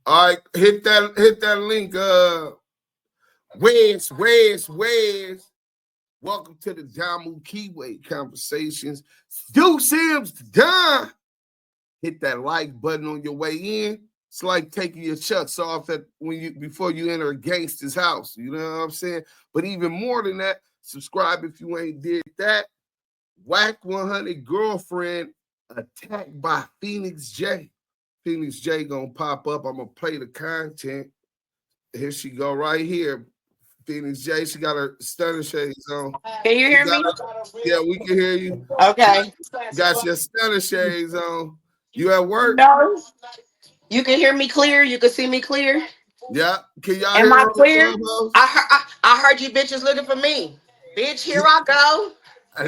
All right, hit that link. Where's welcome to the Jamu Keyway Conversations. Luce Sims done. Hit that like button on your way in. It's like taking your chucks off before you enter a gangster's house. You know what I'm saying? But even more than that, subscribe if you ain't did that. Wack100 girlfriend attacked by Phoenix J. Phoenix J gonna pop up. I'm gonna play the content. Here she go right here. Phoenix J, she got her stunner shades on. Can you hear me? Yeah, we can hear you. Okay. Got your stunner shades on. You at work? No. You can hear me clear? You can see me clear? Yeah. Can y'all Am hear I clear? Clubhouse? I heard you bitches looking for me. Bitch, here I go.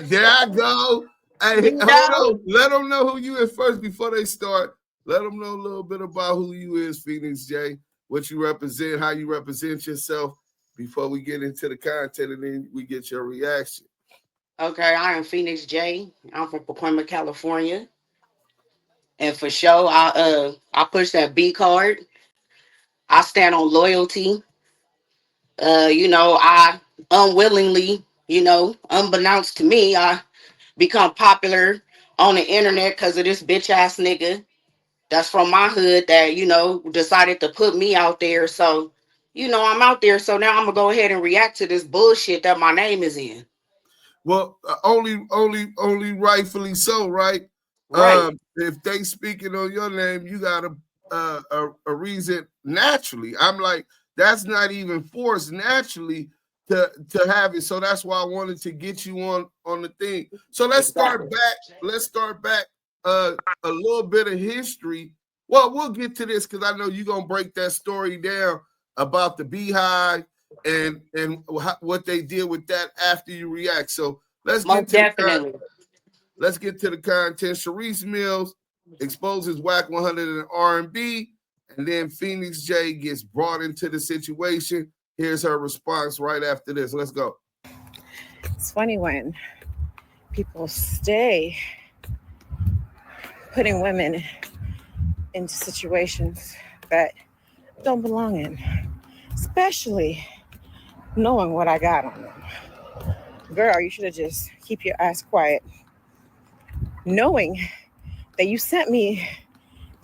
There I go. Hey, hold on. Let them know who you is first before they start. Let them know a little bit about who you is, Phoenix J, what you represent, how you represent yourself before we get into the content and then we get your reaction. Okay, I am Phoenix J. I'm from Pacoima, California. And for sure, I push that B card. I stand on loyalty. I unwillingly, unbeknownst to me, I become popular on the internet because of this bitch ass nigga that's from my hood that, decided to put me out there. So, I'm out there. So now I'm gonna go ahead and react to this bullshit that my name is in. Well, only rightfully so, right? Right. If they speaking on your name, you got a reason naturally. I'm like, that's not even forced naturally to have it. So that's why I wanted to get you on the thing. So let's start back a little bit of history. Well, we'll get to this because I know you're gonna break that story down about the Beehive and what they did with that after you react. So let's get to the content. Charisse Mills exposes Wack100 and R&B, and then Phoenix J gets brought into the situation. Here's her response right after this. Let's go. It's funny when people stay putting women into situations that don't belong in, especially knowing what I got on them. Girl, you should have just keep your ass quiet. Knowing that you sent me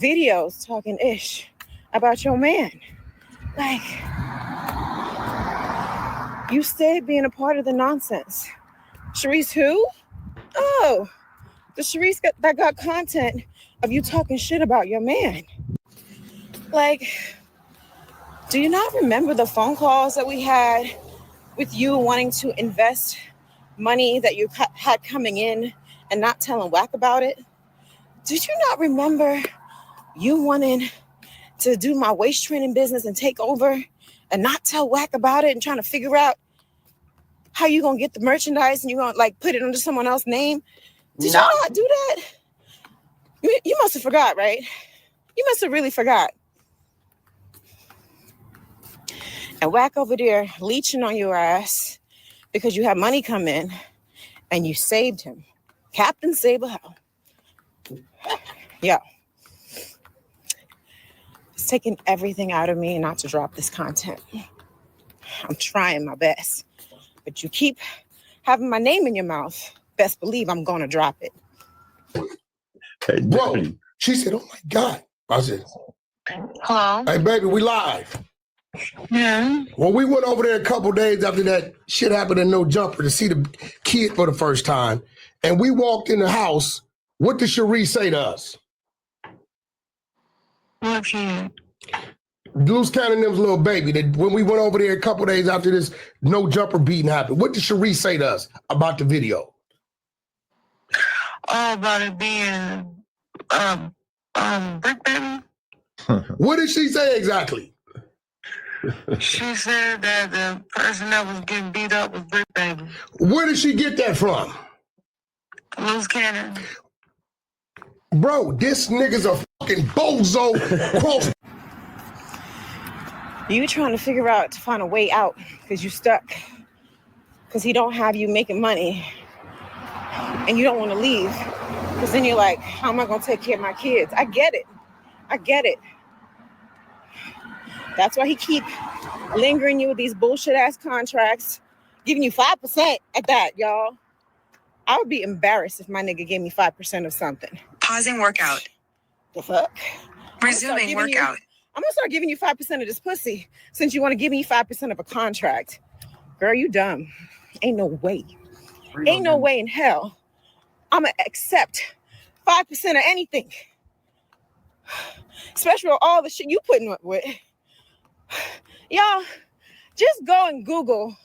videos talking ish about your man. Like, you stayed being a part of the nonsense. Charisse who? Oh, the Charisse that got content of you talking shit about your man. Like, do you not remember the phone calls that we had with you wanting to invest money that you had coming in and not telling Wack about it? Did you not remember you wanting to do my waist training business and take over and not tell Wack about it and trying to figure out how you gonna get the merchandise and you gonna like put it under someone else's name? Did you not do that? You must have forgot, right? You must have really forgot. And Wack over there leeching on your ass because you had money come in and you saved him. Captain Saber Hell. Yo. It's taking everything out of me not to drop this content. I'm trying my best. But you keep having my name in your mouth. Best believe I'm going to drop it. Hey, bro, she said, oh my God. I said, hello? Hey, baby, we live. Yeah. Well, we went over there a couple days after that shit happened in No Jumper to see the kid for the first time. And we walked in the house. What did Charisse say to us? What kid? Luce Cannon and them's little baby. When we went over there a couple days after this No Jumper beating happened, what did Charisse say to us about the video? Oh, about it being Brick Baby. What did she say exactly? She said that the person that was getting beat up was Brick Baby. Where did she get that from? Luce Cannon. Bro, this nigga's a fucking bozo cross. You trying to figure out to find a way out because you stuck. Because he don't have you making money. And you don't want to leave. Because then you're like, how am I going to take care of my kids? I get it. That's why he keep lingering you with these bullshit ass contracts, giving you 5% at that, y'all. I would be embarrassed if my nigga gave me 5% of something. Pausing workout. The fuck? Resuming workout. I'm gonna start giving you 5% of this pussy since you want to give me 5% of a contract. Girl, you dumb. Ain't no way. Ain't no way in hell I'm gonna accept 5% of anything. Especially with all the shit you putting up with. Y'all, just go and Google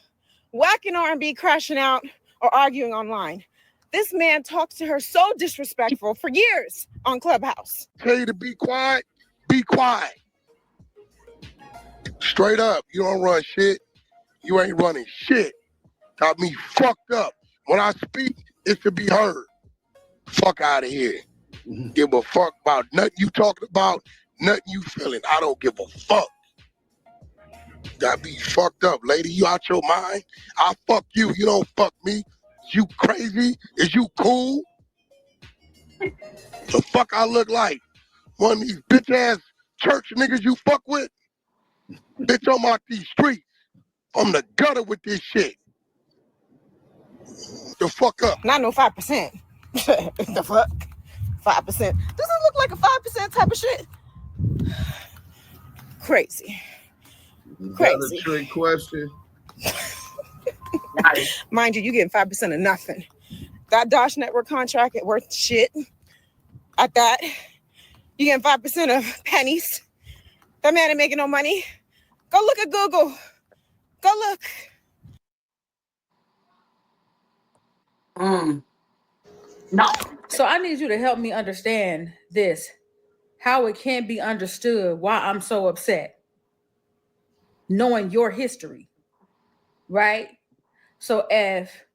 Wack and R&B crashing out or arguing online. This man talks to her so disrespectful for years on Clubhouse. Tell you to be quiet, be quiet. Straight up, you don't run shit. You ain't running shit. Got me fucked up. When I speak, it's to be heard. Fuck out of here. Give a fuck about nothing you talking about, nothing you feeling. I don't give a fuck. Got me fucked up, lady. You out your mind? I fuck you. You don't fuck me. You crazy? Is you cool? The fuck I look like? One of these bitch ass church niggas you fuck with? Bitch, I'm out these streets. I'm the gutter with this shit. The fuck up. Not no 5%. The fuck? 5%. Does it look like a 5% type of shit? Crazy. That's a trick question. Mind you, you getting 5% of nothing. That Dosh Network contract ain't worth shit. At that, you getting 5% of pennies. That man ain't making no money. Go look at Google. Go look. No. So I need you to help me understand this, how it can't be understood why I'm so upset, knowing your history, right? So if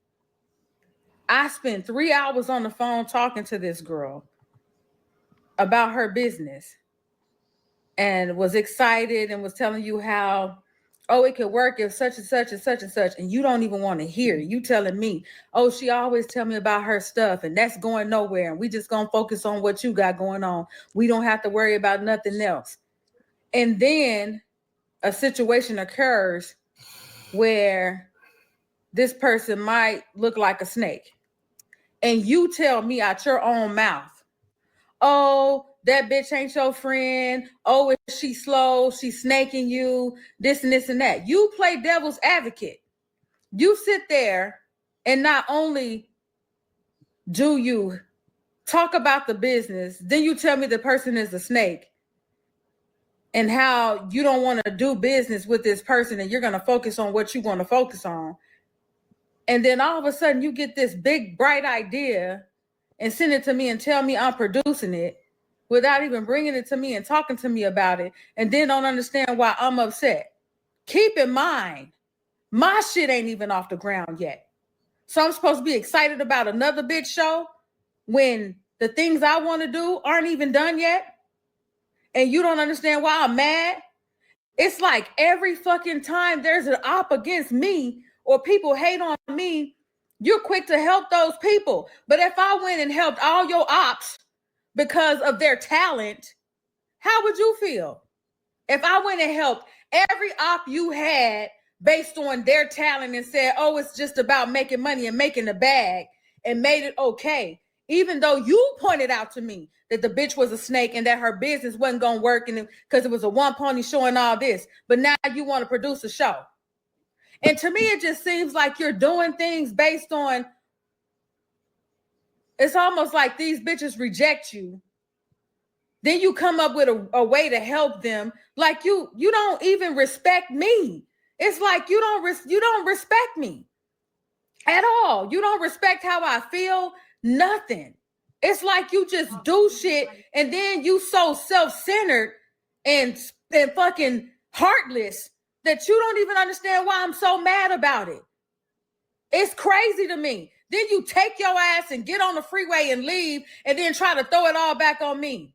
I spent 3 hours on the phone talking to this girl about her business and was excited and was telling you how, oh, it could work if such and such and such and such, and you don't even want to hear it. You telling me, oh, she always tell me about her stuff and that's going nowhere and we just gonna focus on what you got going on. We don't have to worry about nothing else. And then a situation occurs where this person might look like a snake. And you tell me out your own mouth, oh, that bitch ain't your friend. Oh, is she slow? She's snaking you, this and this and that. You play devil's advocate. You sit there and not only do you talk about the business, then you tell me the person is a snake and how you don't want to do business with this person and you're going to focus on what you want to focus on. And then all of a sudden you get this big, bright idea and send it to me and tell me I'm producing it without even bringing it to me and talking to me about it, and then don't understand why I'm upset. Keep in mind, my shit ain't even off the ground yet. So I'm supposed to be excited about another bitch show when the things I want to do aren't even done yet? And you don't understand why I'm mad? It's like every fucking time there's an op against me or people hate on me, you're quick to help those people. But if I went and helped all your ops because of their talent, how would you feel? If I went and helped every op you had based on their talent and said, oh, it's just about making money and making the bag and made it okay, even though you pointed out to me that the bitch was a snake and that her business wasn't going to work and because it was a one pony show and all this, but now you want to produce a show. And to me, it just seems like you're doing things based on, it's almost like these bitches reject you. Then you come up with a way to help them. Like you don't even respect me. It's like you don't respect me at all. You don't respect how I feel. Nothing. It's like you just do shit and then you so self-centered and fucking heartless that you don't even understand why I'm so mad about it. It's crazy to me. Then you take your ass and get on the freeway and leave and then try to throw it all back on me.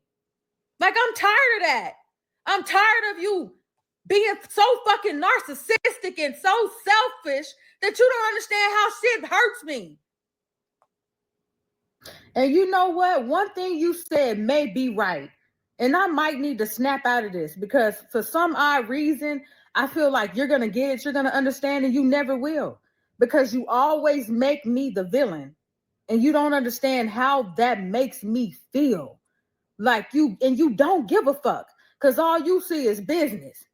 Like, I'm tired of that. I'm tired of you being so fucking narcissistic and so selfish that you don't understand how shit hurts me. And you know what? One thing you said may be right. And I might need to snap out of this because for some odd reason, I feel like you're going to get it, you're going to understand, and you never will. Because you always make me the villain. And you don't understand how that makes me feel. Like you don't give a fuck. Because all you see is business.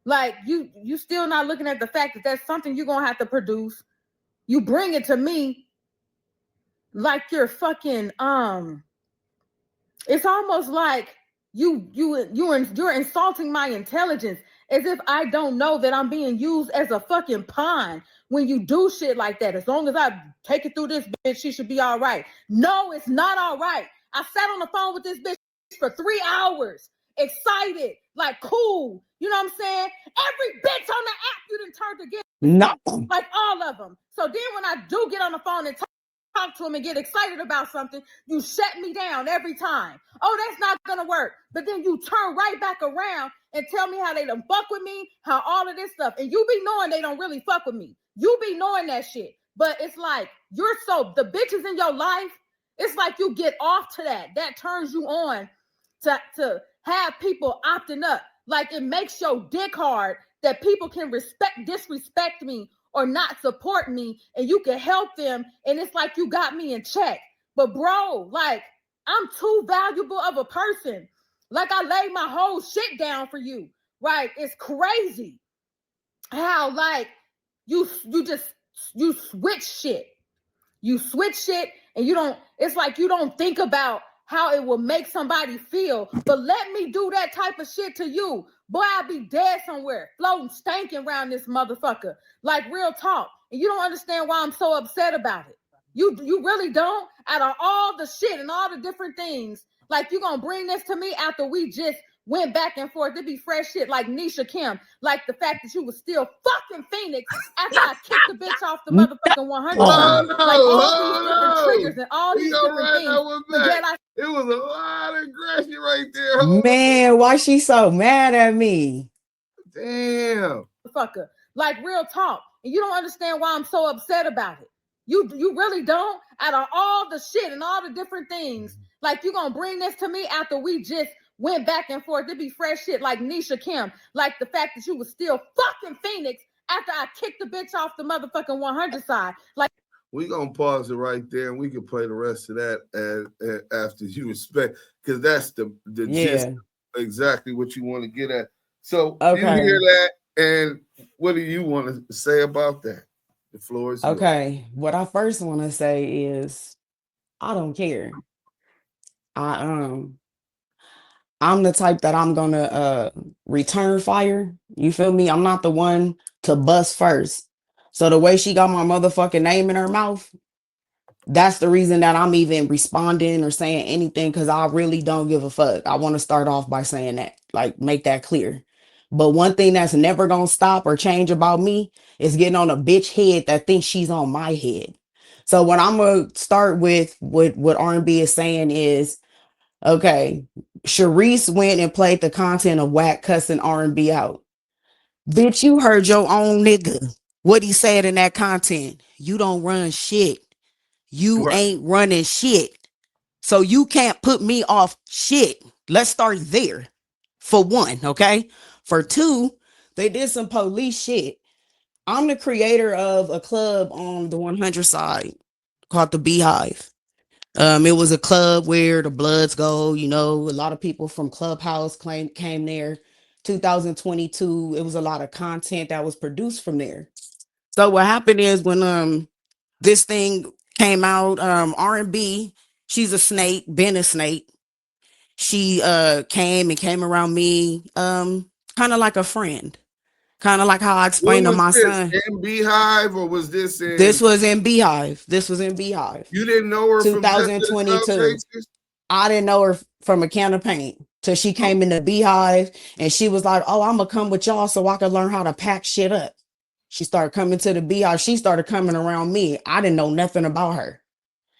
Like you still not looking at the fact that that's something you're going to have to produce. You bring it to me like you're fucking, it's almost like you're insulting my intelligence as if I don't know that I'm being used as a fucking pawn when you do shit like that. As long as I take it through this bitch, she should be all right. No, it's not all right. I sat on the phone with this bitch for 3 hours, excited, like cool. You know what I'm saying? Every bitch on the app you done turned to get No. like all of them. So then when I do get on the phone and talk to him and get excited about something, you shut me down every time. Oh, that's not gonna work. But then you turn right back around and tell me how they don't fuck with me, how all of this stuff. And you be knowing they don't really fuck with me. You be knowing that shit. But it's like you're so the bitches in your life, it's like you get off to that. That turns you on to have people opting up. Like it makes your dick hard that people can disrespect me or not support me, and you can help them, and it's like you got me in check. But bro, like I'm too valuable of a person. Like I laid my whole shit down for you, right? It's crazy how like you switch shit. You switch shit, and you don't. It's like you don't think about how it will make somebody feel. But let me do that type of shit to you. Boy, I'll be dead somewhere, floating, stanking around this motherfucker. Like real talk. And you don't understand why I'm so upset about it. You really don't? Out of all the shit and all the different things, like you gonna bring this to me after we just went back and forth. It'd be fresh shit like Nisha Kim. Like the fact that you was still fucking Phoenix after I kicked the bitch off the motherfucking 100. Like all these different triggers and all these different things. But yet it was a lot of aggression right there. Man, why she so mad at me? Damn. Fucker. Like real talk. And you don't understand why I'm so upset about it. You really don't? Out of all the shit and all the different things, like you gonna bring this to me after we just went back and forth. It'd be fresh shit like Nisha Kim. Like the fact that you was still fucking Phoenix after I kicked the bitch off the motherfucking 100 side. Like we gonna pause it right there, and we can play the rest of that after you respect, because that's the gist, exactly what you want to get at. So you hear that, and what do you want to say about that? The floor is okay. yours. What I first want to say is I don't care. I'm the type that I'm gonna return fire. You feel me? I'm not the one to bust first. So the way she got my motherfucking name in her mouth, that's the reason that I'm even responding or saying anything, because I really don't give a fuck. I want to start off by saying that, like, make that clear. But one thing that's never gonna stop or change about me is getting on a bitch head that thinks she's on my head. So what I'm gonna start with what R&B is saying is, okay, Charisse went and played the content of Wack cussing R&B out. Bitch, you heard your own nigga. What he said in that content. You don't run shit. You ain't running shit. So you can't put me off shit. Let's start there. For one, okay? For two, they did some police shit. I'm the creator of a club on the 100 side called the Beehive. It was a club where the Bloods go, you know, a lot of people from Clubhouse came there. 2022, it was a lot of content that was produced from there. So what happened is when this thing came out, R&B, she's a snake, been a snake. She came around me, kind of like a friend. Kind of like how I explained to my son. In Beehive, or was this in? This was in Beehive. This was in Beehive. You didn't know her 2022. I didn't know her from a can of paint till she came in the Beehive, and she was like, "Oh, I'm gonna come with y'all so I can learn how to pack shit up." She started coming to the Beehive. She started coming around me. I didn't know nothing about her.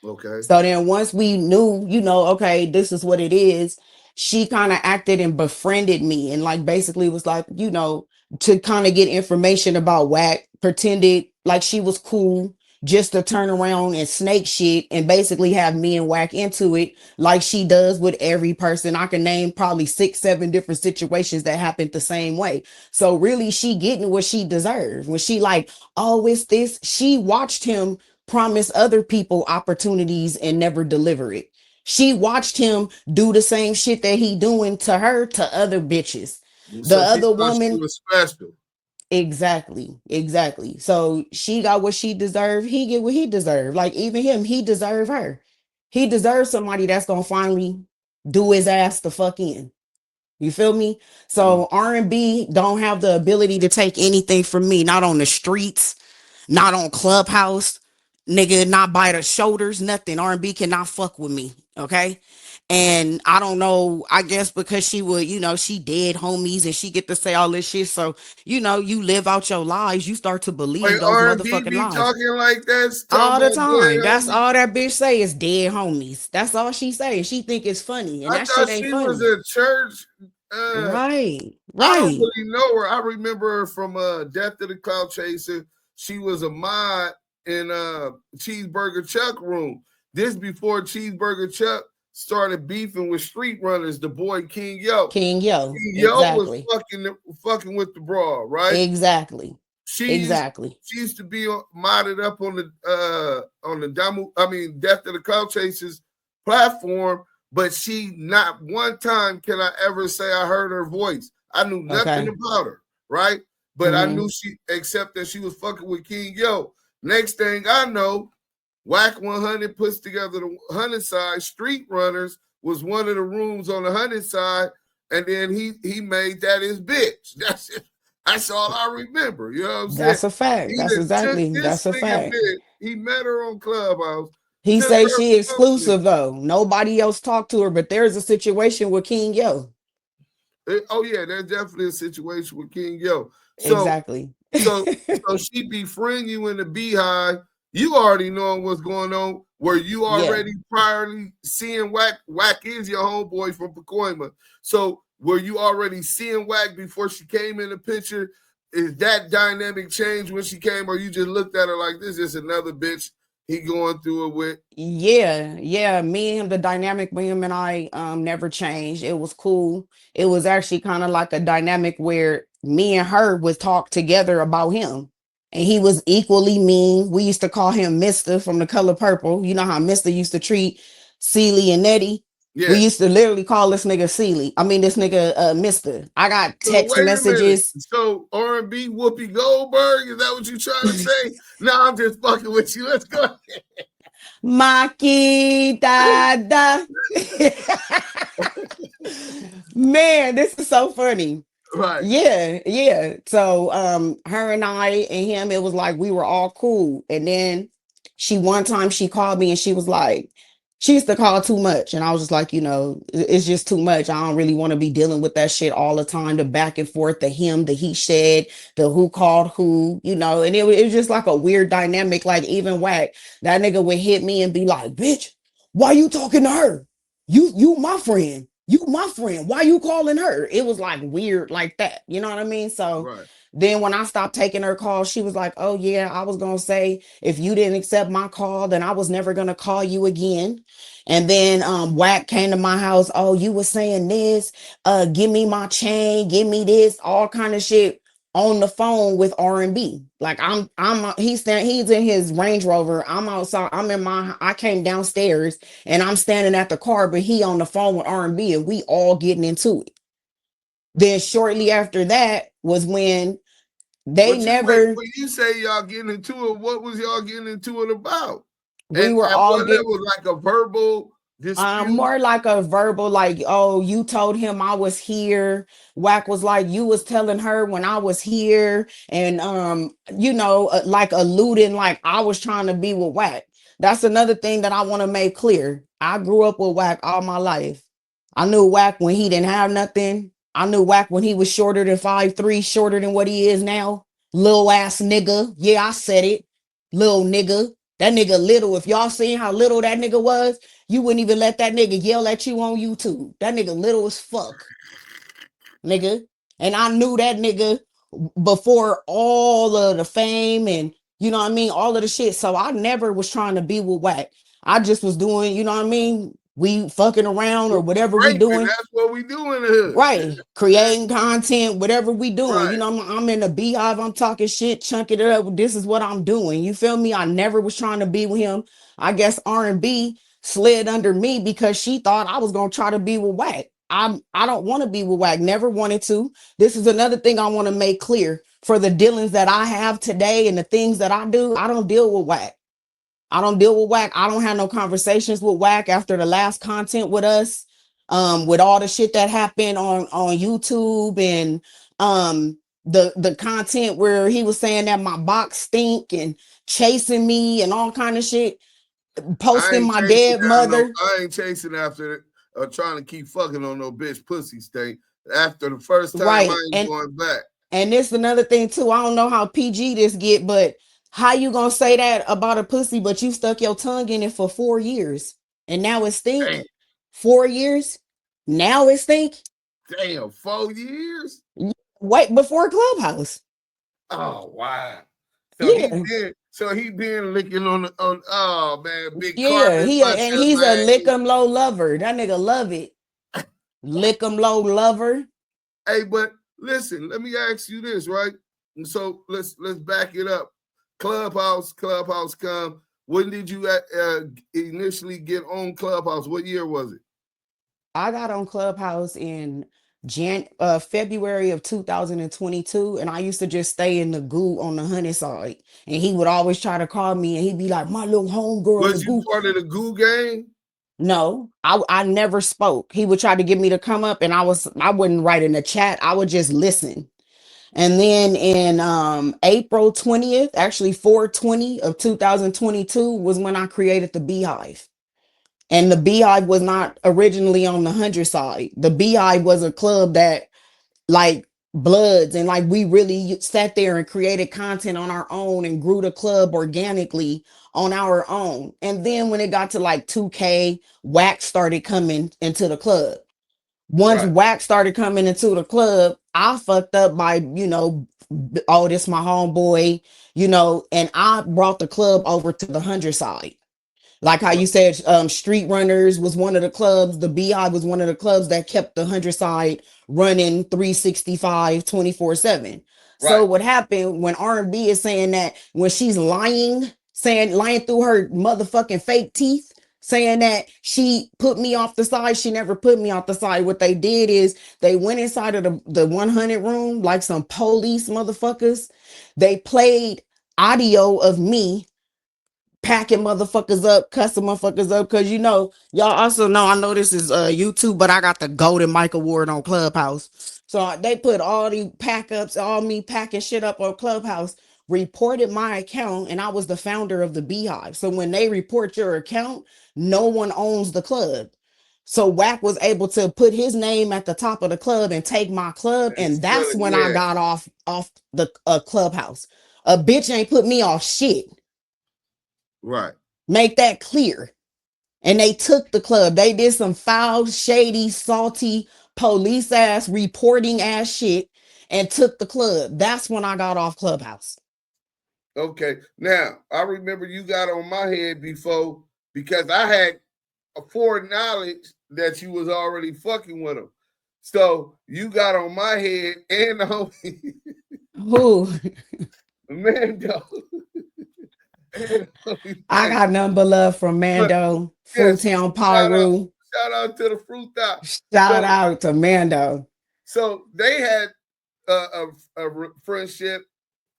Okay. So then once we knew, you know, okay, this is what it is, she kind of acted and befriended me and like basically was like, you know, to kind of get information about Wack, pretended like she was cool. just to turn around and snake shit and basically have me and Wack into it like she does with every person. I can name probably 6-7 different situations that happened the same way. So really she getting what she deserved. When she like, oh, it's this, she watched him promise other people opportunities and never deliver it. She watched him do the same shit that he doing to her to other bitches. The So she other thought she woman, was special. exactly. So she got what she deserved. He get what he deserved. Like even him, he deserved her. He deserves somebody that's gonna finally do his ass the fuck in. You feel me? So R&B don't have the ability to take anything from me, not on the streets, not on Clubhouse, nigga, not by the shoulders, nothing. R&B cannot fuck with me, okay? And I don't know, I guess because she would, she dead homies and she get to say all this shit. So, you live out your lies, you start to Wait, believe those R&B motherfucking be lies. talking like that? All Talking the about dead time. That's homies? all that bitch say is dead homies. That's all she say. She think it's funny, and I that thought shit ain't she was funny. a church. Right. I don't really know her. I remember her from Death of the Cloud Chaser. She was a mod in Cheeseburger Chuck room. This before Cheeseburger Chuck started beefing with street runners, the boy King Yo. King Yo. King Yo Exactly. was fucking with the broad, right? Exactly. She used to be modded up on the Death of the Cloud Chasers platform, but she not one time can I ever say I heard her voice. I knew nothing about her, right? But I knew except that she was fucking with King Yo. Next thing I know, Wack100 puts together the 100 side. Street Runners was one of the rooms on the 100 side, and then he made that his bitch. That's it. That's all I remember. You know what I'm saying? That's a fact. That's a fact. He met her on Clubhouse. He say she exclusive though. Nobody else talked to her, but there's a situation with King Yo. Oh yeah, there's definitely a situation with King Yo. So, exactly. so she befriend you in the beehive. You already know what's going on. Where you already priorly seeing Wack. Wack is your homeboy from Pacoima. So were you already seeing Wack before she came in the picture? Is that dynamic change when she came, or you just looked at her like this is another bitch he going through it with? Yeah. Me and the dynamic with him and I never changed. It was cool. It was actually kind of like a dynamic where me and her would talk together about him. And he was equally mean. We used to call him Mr. from The Color Purple. You know how Mr. used to treat Celie and Nettie? Yeah. We used to literally call this nigga Celie. I mean, this nigga Mr. I got text messages. So R&B Whoopi Goldberg, is that what you trying to say? No, I'm just fucking with you. Let's go. Maki da. Man, this is so funny. Right. Yeah. So her and I and him, it was like we were all cool. And then one time she called me and she was like, she used to call too much. And I was just like, it's just too much. I don't really want to be dealing with that shit all the time. The back and forth, the him, the he said, the who called who, and it was just like a weird dynamic. Like even Wack, that nigga would hit me and be like, bitch, why you talking to her? You my friend. You my friend. Why you calling her? It was like weird like that. You know what I mean? So then when I stopped taking her calls, she was like, oh yeah, I was going to say, if you didn't accept my call, then I was never going to call you again. And then Wack came to my house. Oh, you were saying this, give me my chain, give me this, all kind of shit on the phone with R&B. Like he's in his Range Rover. I'm outside. I came downstairs and I'm standing at the car, but he on the phone with R&B and we all getting into it. Then shortly after that was when when you say y'all getting into it, what was y'all getting into it about? We were all getting like a verbal dispute? More like a verbal, like, oh, you told him I was here. Wack was like, you was telling her when I was here, and like alluding like I was trying to be with Wack. That's another thing that I want to make clear. I grew up with Wack all my life. I knew Wack when he didn't have nothing. I knew Wack when he was shorter than 5'3", shorter than what he is now. Little ass nigga. Yeah, I said it. Little nigga. That nigga little. If y'all seen how little that nigga was, you wouldn't even let that nigga yell at you on YouTube. That nigga little as fuck. Nigga. And I knew that nigga before all of the fame and You know what I mean? All of the shit. So I never was trying to be with Wack. I just was doing, you know what I mean? We fucking around or whatever we Scraping, doing. that's what we do in the hood. Right. Creating content, whatever we doing. Right. You know, I'm in the beehive, I'm talking shit, chunking it up. This is what I'm doing. You feel me? I never was trying to be with him. I guess R&B slid under me because she thought I was gonna try to be with Wack. I don't want to be with Wack, never wanted to. This is another thing I want to make clear for the dealings that I have today and the things that I do. I don't deal with Wack. I don't deal with Wack. I don't have no conversations with Wack after the last content with us. With all the shit that happened on YouTube and the content where he was saying that my box stink and chasing me and all kind of shit, posting my dead mother. I ain't chasing after it or trying to keep fucking on no bitch pussy stink. After the first time, Right. I ain't going back. And this another thing too. I don't know how PG this get, but how you gonna say that about a pussy, but you stuck your tongue in it for 4 years and now it stink? Damn. 4 years? Now it stink? Damn, 4 years? Wait, before Clubhouse. Oh wow. So he been licking on oh man, big yeah, he's a lick 'em low lover. That nigga love it. Lick 'em low lover. Hey, but listen, let me ask you this, right? And so let's back it up. Clubhouse come. When did you initially get on Clubhouse? What year was it? I got on Clubhouse in February of 2022, and I used to just stay in the goo on the honey side. And he would always try to call me, and he'd be like, "My little homegirl." Was you part of the goo gang? No, I never spoke. He would try to get me to come up, and I wouldn't write in the chat. I would just listen. And then in April 20th, actually 4/20 of 2022 was when I created the Beehive. And the Beehive was not originally on the 100 side. The Beehive was a club that like Bloods and like we really sat there and created content on our own and grew the club organically on our own. And then when it got to like 2K, Wack started coming into the club. Once Wack started coming into the club, I fucked up by, oh, this my homeboy, and I brought the club over to the 100 side. Like how you said, Street Runners was one of the clubs. The BI was one of the clubs that kept the 100 side running 365, 24/7. So what happened when R&B is saying that when she's lying through her motherfucking fake teeth, saying that she put me off the side, she never put me off the side. What they did is they went inside of the 100 room like some police motherfuckers. They played audio of me packing motherfuckers up, cussing motherfuckers up, because y'all also know, I know this is YouTube, but I got the Golden Mic Award on Clubhouse. So they put all the pack ups, all me packing shit up on Clubhouse, reported my account, and I was the founder of the Beehive. So when they report your account, no one owns the club. So Wack was able to put his name at the top of the club and take my club, and that's when I got off the Clubhouse. A bitch ain't put me off shit. Right. Make that clear. And they took the club. They did some foul, shady, salty, police ass, reporting ass shit and took the club. That's when I got off Clubhouse. Okay. Now, I remember you got on my head before because I had foreknowledge that you was already fucking with him. So you got on my head and the homie. Who? Mando. I got nothing but love from Mando, Fruitown Pyru. Shout out to the Fruit Top. Shout out to Mando. So they had a friendship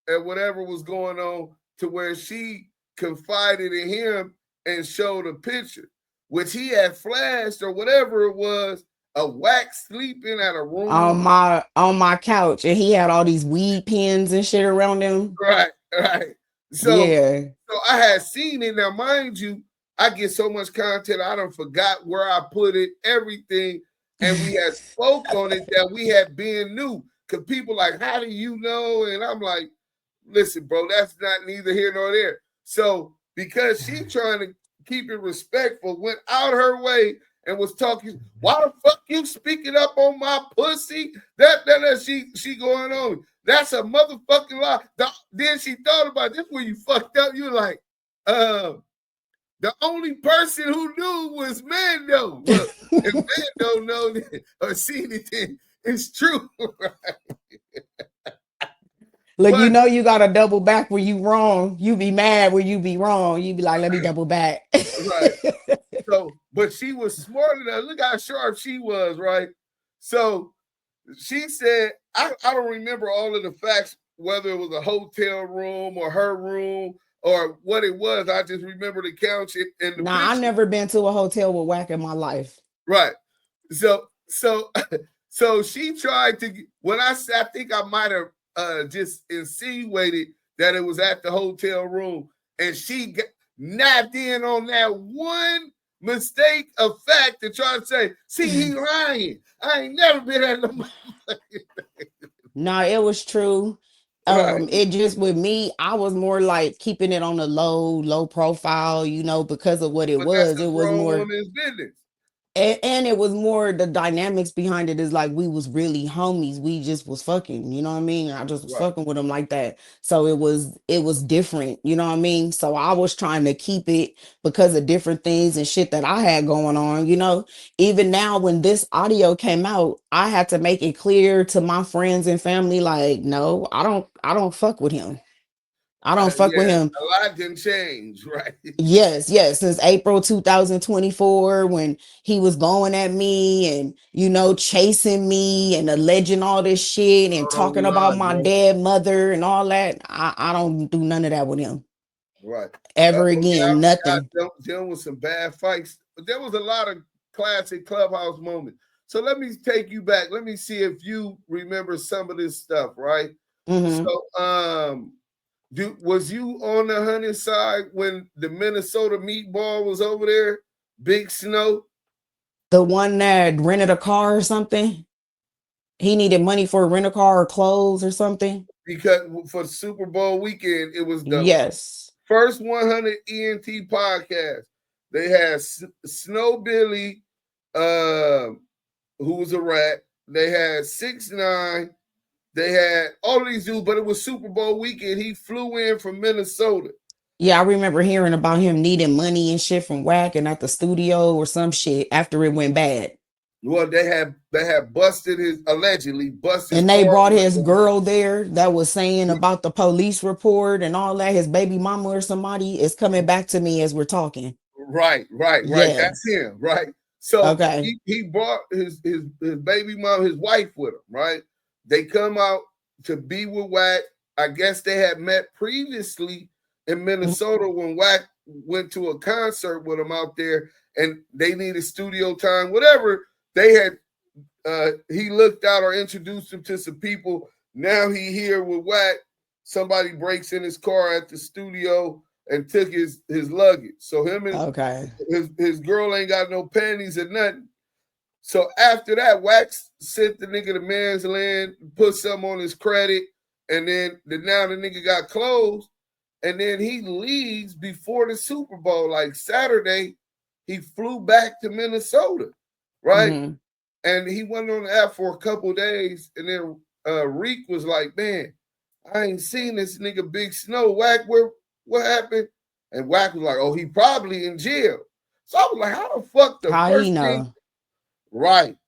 and whatever was going on to where she confided in him and showed a picture, which he had flashed or whatever it was, a Wack sleeping at a room on my couch, and he had all these weed pens and shit around him. Right. So I had seen it. Now, mind you, I get so much content, I done forgot where I put it, everything, and we had spoke on it that we had been new. Because people like, how do you know? And I'm like, listen, bro, that's not neither here nor there. So because she trying to keep it respectful, went out her way and was talking. Why the fuck you speaking up on my pussy? That she going on. That's a motherfucking lie. Then she thought about this when you fucked up. You like, the only person who knew was Mando. Look, if Mando know or see anything, it's true. Look, you know you gotta double back when you wrong. You be mad when you be wrong. You be like, let me double back. Right. So, but she was smart enough. Look how sharp she was, right? So she said, I don't remember all of the facts, whether it was a hotel room or her room or what it was. I just remember the couch and the Nah, I've never been to a hotel with Wack in my life. Right. So she tried to, when I think I might have just insinuated that it was at the hotel room, and she nabbed in on that one mistake of fact to try to say, see, he lying. I ain't never been at no. No, it was true. Right. It just, with me, I was more like keeping it on a low profile, you know, because of what it was. It was more woman's business. And it was more the dynamics behind it is like we was really homies. We just was fucking, you know what I mean? I just was fucking with him like that. So it was different, you know what I mean? So I was trying to keep it because of different things and shit that I had going on, you know. Even now when this audio came out, I had to make it clear to my friends and family, like, no, I don't fuck with him. I don't fuck with him. A lot didn't change, right? Yes. Since April 2024, when he was going at me and, you know, chasing me and alleging all this shit and talking about my dead mother and all that. I don't do none of that with him. Right. Ever again, nothing. Dealing with some bad fights. But there was a lot of classic Clubhouse moments. So let me take you back. Let me see if you remember some of this stuff, right? Mm-hmm. So was you on the Honey side when the Minnesota meatball was over there? Big Snow? The one that rented a car or something? He needed money for a rental car or clothes or something? Because for Super Bowl weekend, it was the first 100 ENT podcast. They had Snow Billy, who was a rat. They had 6ix9ine. They had all these dudes, but it was Super Bowl weekend. He flew in from Minnesota. Yeah, I remember hearing about him needing money and shit from Wack and at the studio or some shit after it went bad. Well, they had allegedly busted and they brought his girl there that was saying about the police report and all that. His baby mama or somebody is coming back to me as we're talking. Right. Yes. That's him, right? So he brought his baby mom, his wife with him, right? They come out to be with Wack. I guess they had met previously in Minnesota when Wack went to a concert with him out there, and they needed studio time, whatever. They had he looked out or introduced him to some people. Now he here with Wack. Somebody breaks in his car at the studio and took his luggage. So him and his girl ain't got no panties or nothing. So after that, Wax sent the nigga to man's land, put something on his credit, and then now the nigga got closed. And then he leaves before the Super Bowl. Like Saturday, he flew back to Minnesota, right? Mm-hmm. And he went on the app for a couple of days. And then Reek was like, man, I ain't seen this nigga Big Snow. Wack, what happened? And Wack was like, oh, he probably in jail. So I was like, how the fuck the first thing? Right.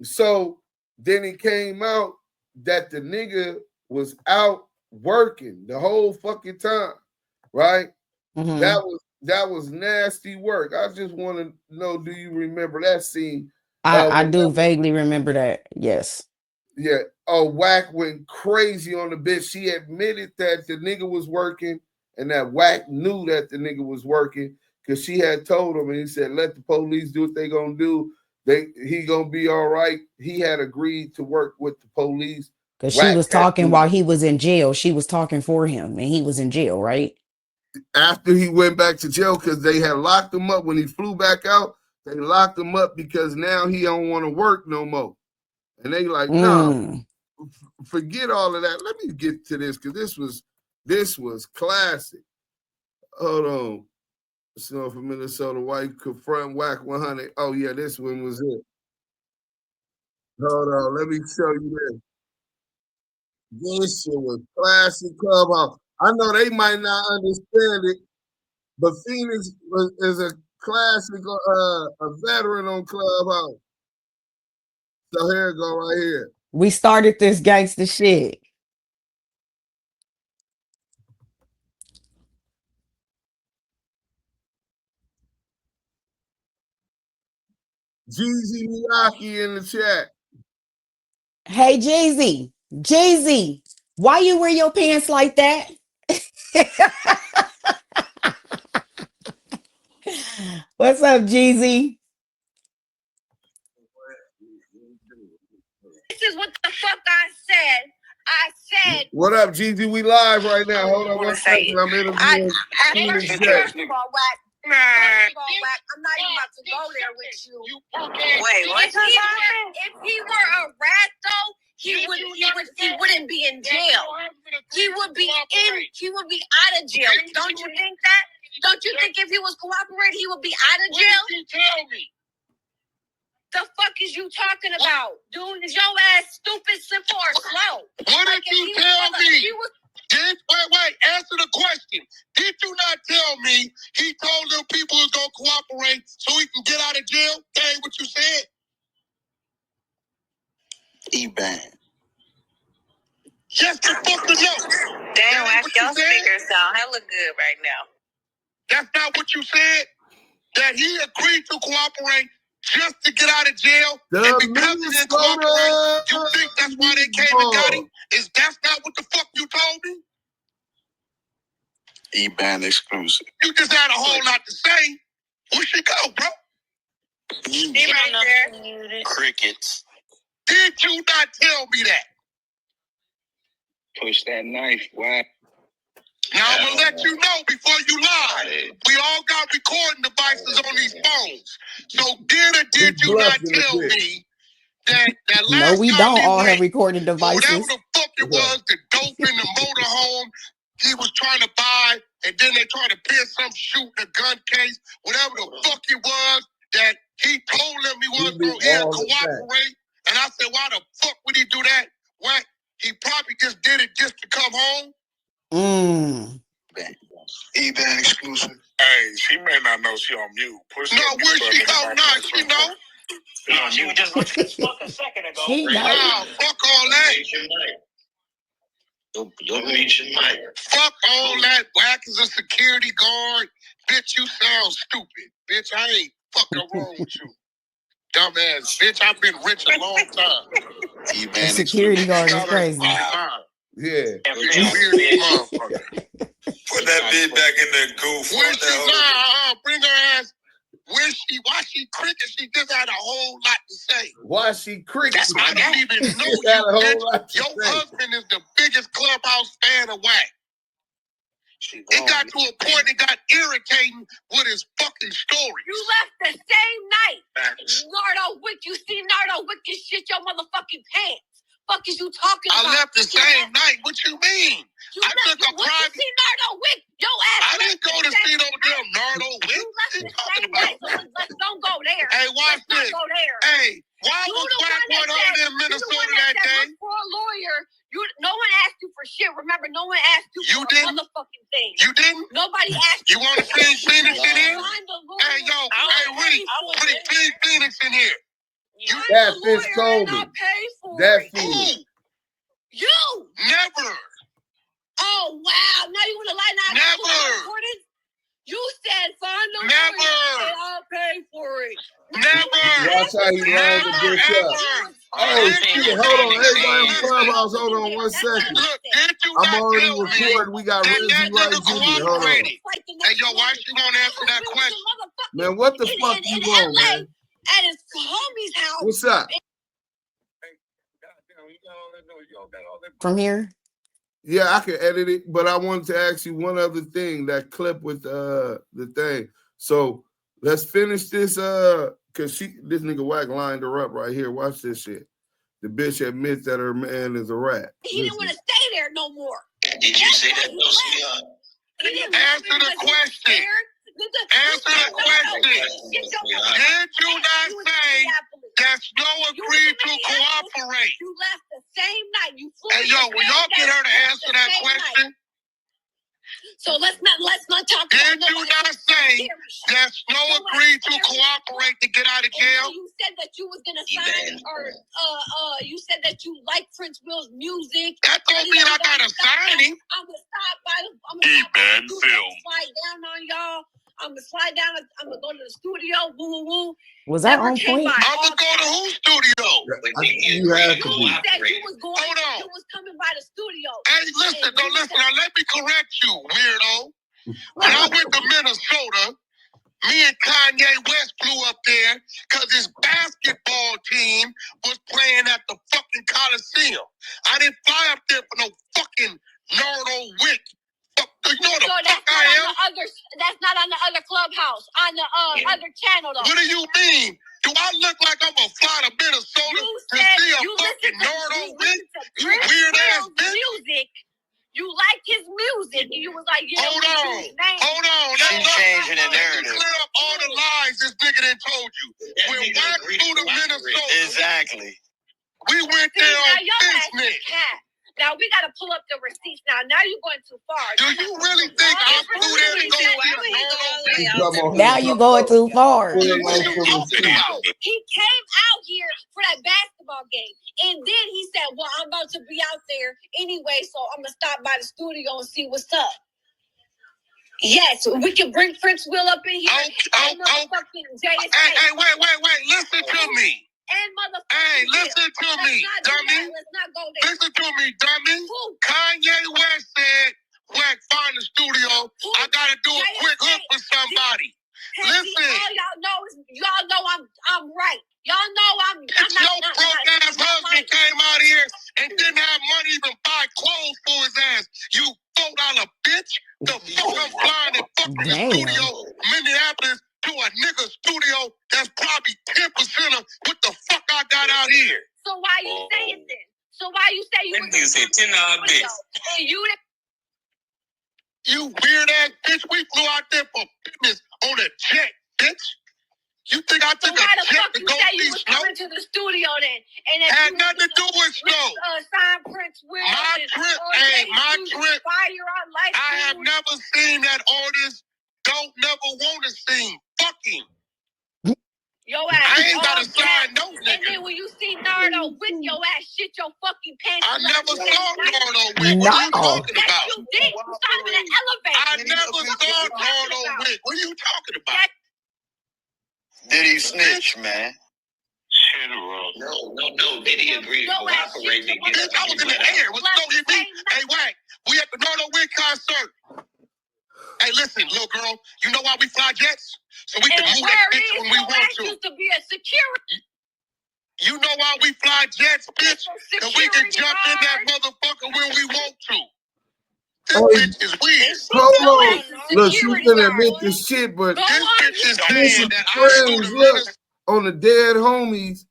So then it came out that the nigga was out working the whole fucking time, right? Mm-hmm. That was nasty work. I just want to know, do you remember that scene? I do vaguely remember that. Yes. Yeah. Oh, Wack went crazy on the bitch. She admitted that the nigga was working and that Wack knew that the nigga was working because she had told him, and he said, let the police do what they gonna do. He gonna be all right. He had agreed to work with the police. Because she was talking while he was in jail. She was talking for him and he was in jail, right? After he went back to jail, because they had locked him up when he flew back out, they locked him up because now he don't want to work no more. And they like, no, forget all of that. Let me get to this because this was classic. Hold on. Snow from Minnesota. Wife confront Wack100. Oh yeah, this one was it. Hold on, let me show you this. This shit was classic Clubhouse. I know they might not understand it, but Phoenix is a classic, a veteran on Clubhouse. So here it go right here. We started this gangster shit. Jeezy Miyake in the chat. Hey, Jeezy, why you wear your pants like that? What's up, Jeezy? This is what the fuck I said. I said. What up, Jeezy? We live right now. Hold on one second. I'm interviewing Phoenix J. First of all, Wack, I'm not even about to go there with you. Wait, what? If he were a rat, though, he wouldn't be in jail. He would be out of jail. Don't you think that? Don't you think if he was cooperating, he would be out of jail? What did you tell me? The fuck is you talking about? Dude, is your ass stupid, simple, or slow? What did you tell me? Wait, answer the question. Did you not tell me he told them people was gonna cooperate so he can get out of jail? That ain't what you said. E-band. Just the fuck to know. Damn, Wack, your speakers sound hella good right now. That's not what you said. That he agreed to cooperate just to get out of jail. And because he didn't cooperate, you think that's why they came and got him? That's not what the fuck you told me? E-band exclusive. You just had a whole lot to say. Where she go, bro? She right there. Crickets. Did you not tell me that? Push that knife, Wack. Now I'm gonna let you know before you lie. We all got recording devices on these phones. So did you not tell me that last No, we time don't he all went, have recording devices. whatever the fuck it was, the dope in the motorhome he was trying to buy, and then they tried to pin some shoot in a gun case, whatever the fuck it was, that he told them he was going to cooperate. And I said, why the fuck would he do that? What? He probably just did it just to come home. E-band exclusive. Hey, she may not know she on mute. Push no, where she go? No, she know. No, she was just looking as fuck a second ago. She know. Nah, fuck all that. You'll reach your mic. Fuck all that. Wack is a security guard. Bitch, you sound stupid. Bitch, I ain't fucking wrong with you. Dumbass. Bitch, I've been rich a long time. The security guard is crazy. Yeah. Put that bitch back in the goof. Where she bring her ass. Why she cricket? She just had a whole lot to say. Why she cricket? I don't even know you, bitch. Your husband is the biggest Clubhouse fan of Wack. It got to a point it got irritating with his fucking story. You left the same night. Nardo Wick, you see Nardo Wick and shit your motherfucking pants. Fuck is you talking about? I left the same night. What you mean? I took a private. You see Nardo Wick? Your ass. I didn't go to see no damn Nardo Wick. You left the same night, so let's don't go there. Hey, watch this. Go there. Hey, why was Wack100 in Minnesota that day? For a lawyer, no one asked you for shit. Remember, no one asked you for a motherfucking thing. You didn't? Nobody asked you. You want to see Phoenix in here? Hey, yo, bring Phoenix in here. That fish told me. That fish. You never. Oh wow! Now you want to lie now? Never. You said find the never. And I'll pay for it. Never. Watch how he rolled the bitch up. Oh shit! Hold on, everybody in Clubhouse. Hold on 1 second. Look, I'm already recording. We got Rizzy right here. Hold on. Hey, yo, why she won't answer that question? Man, what the fuck you want, man? At his homie's house. What's up? From here? Yeah, I can edit it, but I wanted to ask you one other thing. That clip with the thing. So let's finish this. Cause this nigga Wack lined her up right here. Watch this shit. The bitch admits that her man is a rat. He didn't want to stay there no more. Did you say that? No, sweetheart. Answer the question. Answer the question. Did you not say that Snow agreed to cooperate? You left the same night. You flew. Hey, yo, will y'all get her to answer that question? So let's not talk Did about you not say that Snow agreed to cooperate to get out of jail? You said that you was gonna sign, or you said that you like Prince Will's music. That don't mean I gotta sign him. I'm gonna stop by the slide down on y'all. I'm gonna slide down. I'm gonna go to the studio. Woo woo woo. Was that on point? I'm gonna go to whose studio? You have to be. You said you was going. Hold on. You was coming by the studio. Hey, listen, no, listen. Now let me correct you, weirdo. When I went to Minnesota, me and Kanye West flew up there because his basketball team was playing at the fucking Coliseum. I didn't fly up there for no fucking Nardo Wick. You know what the fuck I am? That's not on the other Clubhouse. On the other channel, though. What do you mean? Do I look like I'm gonna fly to Minnesota to see a fucking Nardo Wick? You weird ass bitch. Music. You like his music, and you was like, yeah. Hold on. She's changing the narrative. Clear up all the lies this nigga done told you. When Wack flew to Minnesota, Exactly. we went there on business. Now we gotta pull up the receipts. Now you're going too far. Do you really think I flew there to go see a Nardo? Now you going too far. He came out here for that basketball game. And then he said, well, I'm about to be out there anyway, so I'm going to stop by the studio and see what's up. Yes, we can bring Prince Will up in here. Hey, wait. Listen to me. And motherfucker. Hey, listen to me, dummy. Let's not go there. Listen to me, dummy. Kanye West said, Wack, find the studio. I got to do a quick hook for somebody. Listen. Y'all know I'm right. Y'all know I'm your broke ass husband came out here and didn't have money to buy clothes for his ass. You $4 bitch. The fuck I'm flying in fucking studio, Minneapolis, to a nigga studio that's probably 10% of what the fuck I got out here. So why you say it then? So why you say you? You say 10 bitch. And you weird ass bitch. We flew out there for business on a jet, bitch. You think I took a jet to go see Snow? Coming to the studio then, and had nothing to do with Snow. Sign Prince Will. My trip. I have never seen that artist. Don't never want to sing. Fucking. Yo ass. I ain't gotta sign no nigga. And then when you see Nardo with your ass, shit your fucking pants. I never saw Nardo with. What are you talking about? You did. You saw him in an elevator. I never saw Nardo with. What are you talking about? Did he snitch, man? No. Did he agree to cooperate to get up? I was in the air. What's going on? Hey, Wack, we at the Nardo Wick concert. Hey, listen, little girl, you know why we fly jets? So we can move that bitch when we want to. Used to be a security. You know why we fly jets, bitch? Because we can jump in that motherfucker when we want to. This bitch is weird. Hold on. Look, she's gonna admit this shit, but this bitch is saying that I on the dead homies,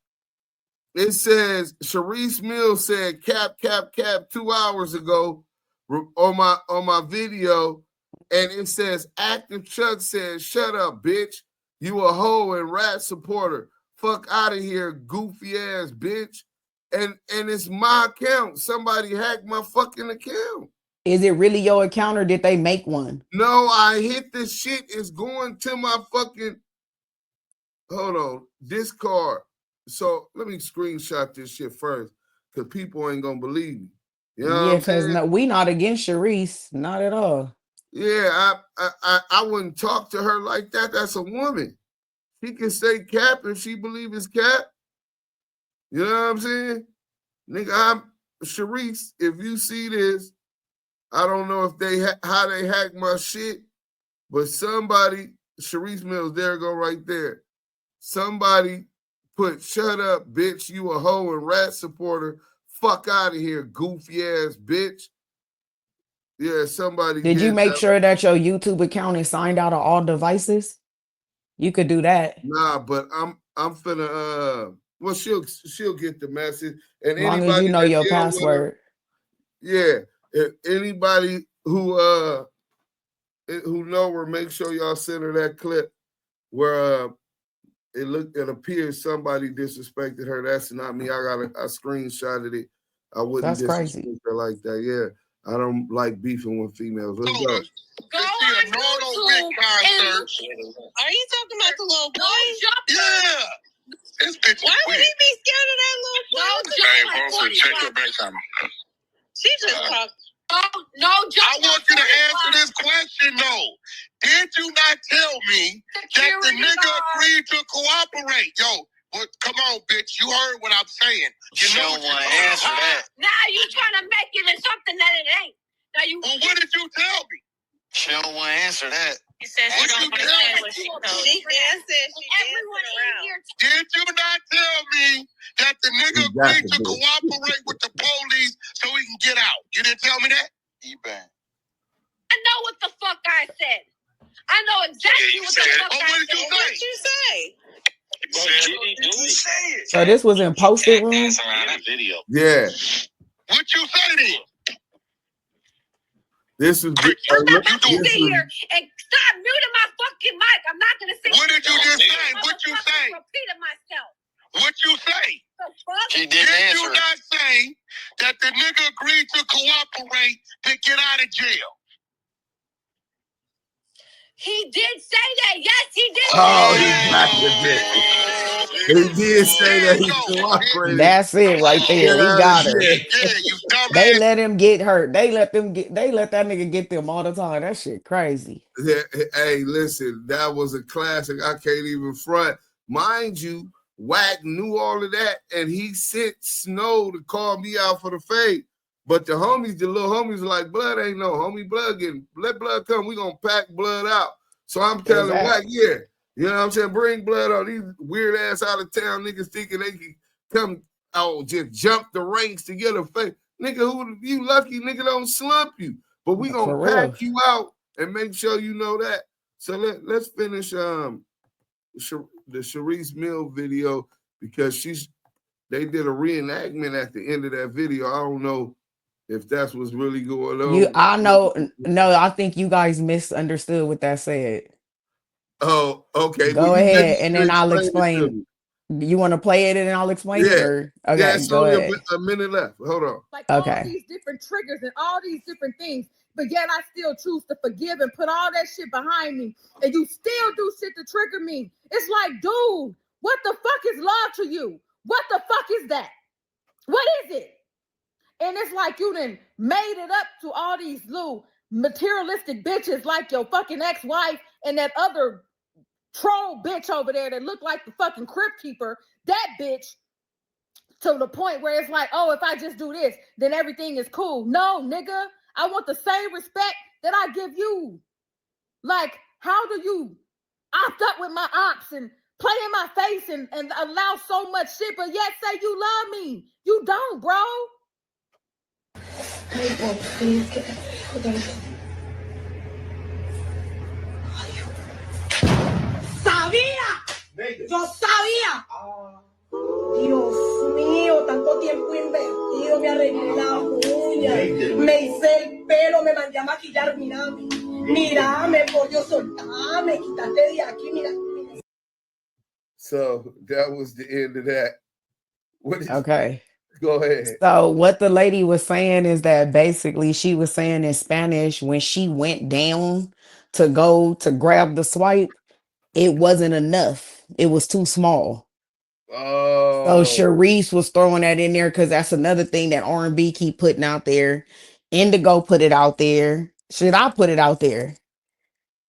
it says Charisse Mills said cap 2 hours ago on my video, and it says Active Chuck said, shut up, bitch. You a hoe and rat supporter. Fuck out of here, goofy ass bitch. And it's my account. Somebody hacked my fucking account. Is it really your account or did they make one? No, I hit the shit. It's going to my fucking, hold on, Discord. So let me screenshot this shit first, because people ain't gonna believe me. You know yeah, because we not against Charisse, not at all. Yeah, I wouldn't talk to her like that. That's a woman. She can say cap if she believe it's cap. You know what I'm saying? Nigga, I'm Charisse. If you see this, I don't know if how they hacked my shit, but somebody, Charisse Mills, there go right there. Somebody put, shut up, bitch. You a hoe and rat supporter. Fuck out of here, goofy ass bitch. Yeah, somebody. Did you make sure that your YouTube account is signed out of all devices? You could do that. Nah, but I'm finna well, she'll get the message. And as long as you know your password. Yeah. If anybody who who know her, make sure y'all send her that clip where it appears somebody disrespected her. That's not me. I screenshotted it. I wouldn't disrespect her like that. Yeah, I don't like beefing with females. Let's go. Go on YouTube concert. Are you talking about the little boy? Yeah. This bitch Why would he be scared of that little boy? Hey, folks, check your back channel. She just talked. No, I want you to answer this question, though. Did you not tell me that the nigga agreed to cooperate? Yo, come on, bitch. You heard what I'm saying. You She don't want to answer that. Now you trying to make it something that it ain't. Now you. Well, what did you tell me? She don't want to answer that. She said she don't understand what she told you. She dancing. She Everyone in here. Did you not tell me that the nigga agreed to cooperate with the police so he can get out? You didn't tell me that? I know what the fuck I said. I know exactly what the fuck I said. What did you say? So this was in posted room? Yeah. What you say then? This is. I'm not gonna sit here and stop muting my fucking mic. I'm not gonna sit. What did you just say? What you say? Repeating myself. What you say? The fuck? She didn't Did answer. you not say that the nigga agreed to cooperate to get out of jail? He did say that. Yes, he did. Oh, he's back with it. He did say that he cooperated. That's it right there. He got her. Yeah, you dumbass. They let him get hurt. They let that nigga get them all the time. That shit crazy. Yeah, hey, listen, that was a classic. I can't even front. Mind you, Wack knew all of that, and he sent Snow to call me out for the fade. But the little homies are like, blood ain't no homie, blood getting, let blood come. We gonna pack blood out. So I'm telling Wack, yeah, you know what I'm saying? Bring blood on. These weird ass out of town niggas thinking they can come out, just jump the ranks to get a fade. Nigga, who you lucky nigga don't slump you. But we gonna pack you out and make sure you know that. So let's finish the Charisse Mills video because they did a reenactment at the end of that video. I don't know if that's what's really going on. I think you guys misunderstood what that said. Oh, okay. Go ahead, and then I'll explain. You want to play it and then I'll explain it? Or? Okay, yeah, it's go only ahead. a minute left. Hold on. Like all these different triggers and all these different things, but yet I still choose to forgive and put all that shit behind me. And you still do shit to trigger me. It's like, dude, what the fuck is love to you? What the fuck is that? What is it? And it's like you done made it up to all these little materialistic bitches like your fucking ex-wife and that other troll bitch over there that looked like the fucking crypt keeper. That bitch, to the point where it's like, oh, if I just do this, then everything is cool. No, nigga, I want the same respect that I give you. Like, how do you opt up with my ops and play in my face and allow so much shit, but yet say you love me? You don't, bro. ¡Sabía! ¡Yo sabía! Dios mío, tanto tiempo invertido, me arreglé la uña, me hice el pelo, me mandé a maquillar, mírame, por Dios, soltame, quítate de aquí, mira. So that was the end of that. Okay. Go ahead. So what the lady was saying is that basically she was saying in Spanish when she went down to go to grab the swipe, it wasn't enough. It was too small. Oh. So Charisse was throwing that in there because that's another thing that R&B keep putting out there. Indigo put it out there. Should I put it out there?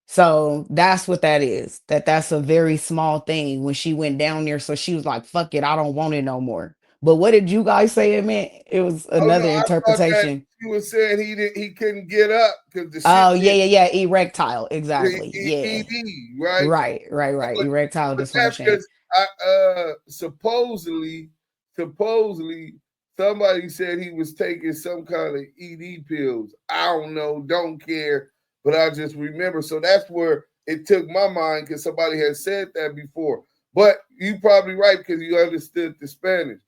So that's what that is. That's a very small thing when she went down there. So she was like, fuck it, I don't want it no more. But what did you guys say it meant? It was another interpretation. He was saying he couldn't get up because the yeah, erectile, exactly. ED, right? Right. Erectile dysfunction. Supposedly somebody said he was taking some kind of ED pills. I don't know, don't care, but I just remember. So that's where it took my mind because somebody had said that before. But you probably right because you understood the Spanish.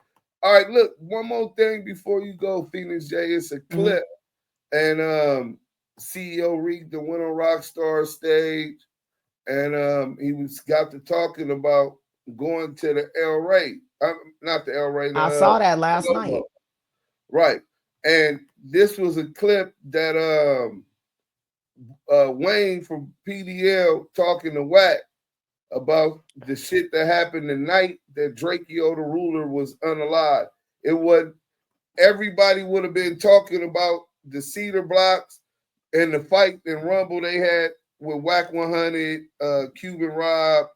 All right, look, one more thing before you go, Phoenix J. It's a clip. And CEO Reek that went on Rockstar stage, and he got to talking about going to the El Rey, not the El Rey. I saw that last night. Right, and this was a clip that Wayne from PDL talking to Wack about the shit that happened the night that Drakeo the Ruler was unalive. It was everybody would have been talking about the Cedar Blocks and the fight and rumble they had with Wack100, Cuban Rob,